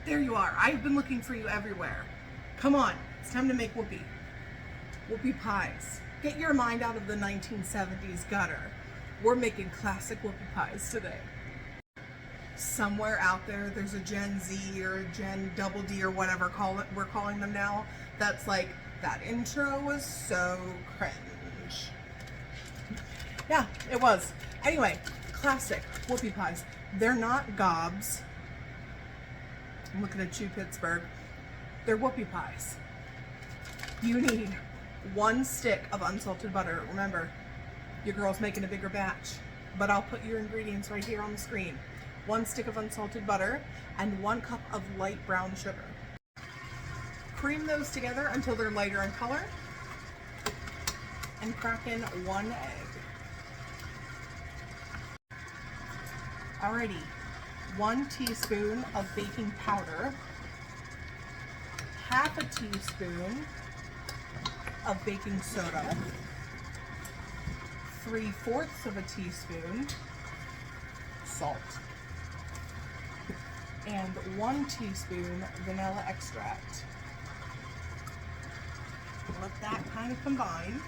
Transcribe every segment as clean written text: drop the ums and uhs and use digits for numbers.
There you are. I've been looking for you everywhere. Come on, it's time to make whoopie. Whoopie pies. Get your mind out of the 1970s gutter. We're making classic whoopie pies today. Somewhere out there, there's a Gen Z or a Gen Double D or whatever we're calling them now. That's like, that intro was so cringe. Yeah, it was. Anyway, classic whoopie pies. They're not gobs. I'm looking at you, Pittsburgh. They're whoopie pies. You need 1 stick of unsalted butter. Remember, your girl's making a bigger batch, but I'll put your ingredients right here on the screen. 1 stick of unsalted butter and 1 cup of light brown sugar. Cream those together until they're lighter in color and crack in 1 egg. Alrighty, 1 teaspoon of baking powder, half a teaspoon of baking soda, 3/4 of a teaspoon salt, and 1 teaspoon vanilla extract. Let that kind of combine,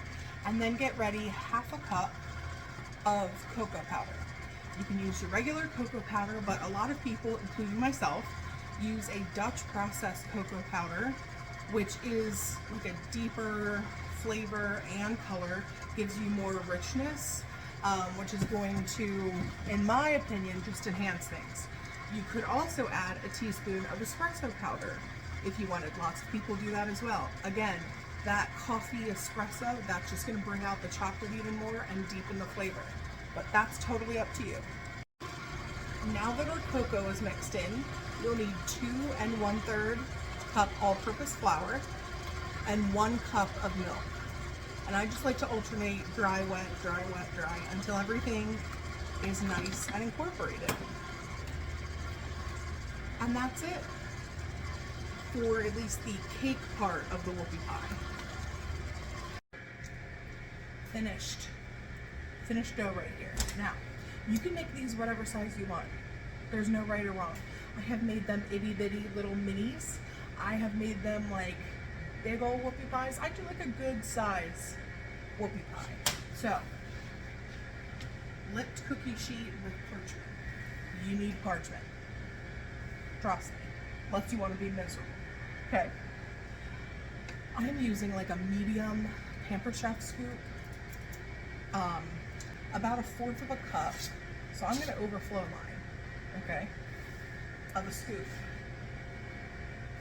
and then get ready half a cup of cocoa powder. You can use your regular cocoa powder, but a lot of people, including myself, use a Dutch processed cocoa powder, which is like a deeper flavor and color, gives you more richness, which is going to, in my opinion, just enhance things. You could also add a teaspoon of espresso powder if you wanted. Lots of people do that as well. Again, that coffee espresso, that's just going to bring out the chocolate even more and deepen the flavor. But that's totally up to you. Now that our cocoa is mixed in, you'll need 2 1/3 cup all-purpose flour and 1 cup of milk. And I just like to alternate dry, wet, dry, wet, dry until everything is nice and incorporated. And that's it for at least the cake part of the whoopie pie. Finished dough right here. Now, you can make these whatever size you want. There's no right or wrong. I have made them itty bitty little minis. I have made them like big old whoopie pies. I do like a good size whoopie pie. So, lipped cookie sheet with parchment. You need parchment. Trust me, unless you want to be miserable. Okay. I'm using like a medium Pampered Chef scoop. About 1/4 of a cup. So I'm going to overflow mine, okay, of a scoop.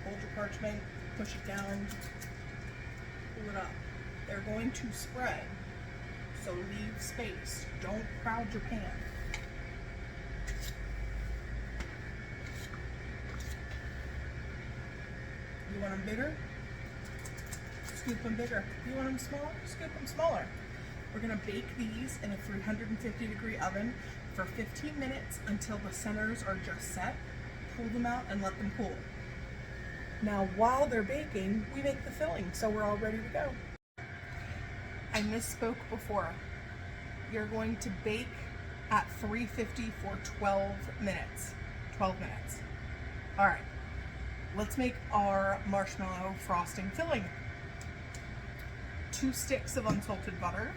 Hold your parchment, push it down, pull it up. They're going to spread, so leave space. Don't crowd your pan. You want them bigger? Scoop them bigger. You want them smaller? Scoop them smaller. We're going to bake these in a 350-degree oven for 15 minutes until the centers are just set. Pull them out and let them cool. Now, while they're baking, we make the filling, so we're all ready to go. I misspoke before. You're going to bake at 350 for 12 minutes. 12 minutes. All right, let's make our marshmallow frosting filling. 2 sticks of unsalted butter,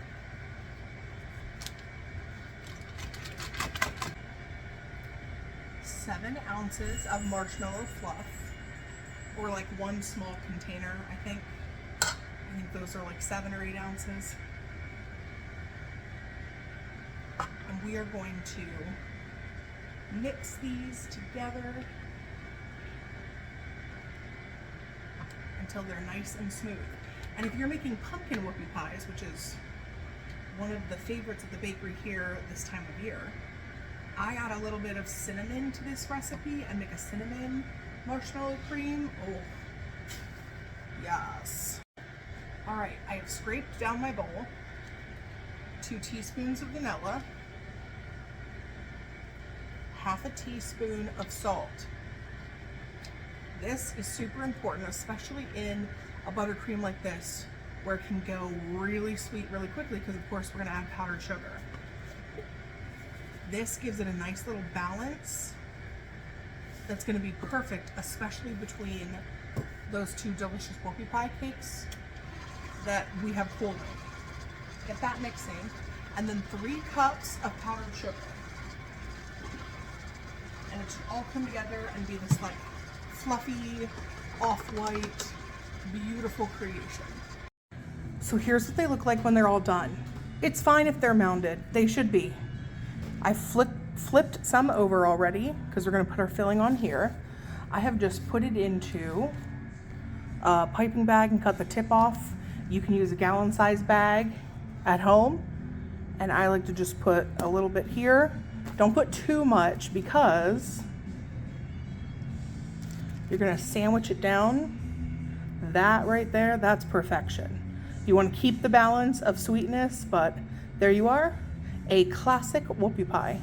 7 ounces of marshmallow fluff, or like 1 small container, I think those are like 7 or 8 ounces. And we are going to mix these together until they're nice and smooth. And if you're making pumpkin whoopie pies, which is one of the favorites at the bakery here this time of year, I add a little bit of cinnamon to this recipe and make a cinnamon marshmallow cream. Oh, yes. All right, I have scraped down my bowl. 2 teaspoons of vanilla, half a teaspoon of salt. This is super important, especially in a buttercream like this, where it can go really sweet really quickly, because of course we're going to add powdered sugar. This gives it a nice little balance that's going to be perfect, especially between those two delicious whoopie pie cakes that we have cooling. Get that mixing, and then 3 cups of powdered sugar. And it should all come together and be this like fluffy, off-white, beautiful creation. So here's what they look like when they're all done. It's fine if they're mounded. They should be. I flipped some over already because we're going to put our filling on here. I have just put it into a piping bag and cut the tip off. You can use a gallon size bag at home, and I like to just put a little bit here. Don't put too much because you're going to sandwich it down. That right there, that's perfection. You want to keep the balance of sweetness, but there you are, a classic whoopie pie.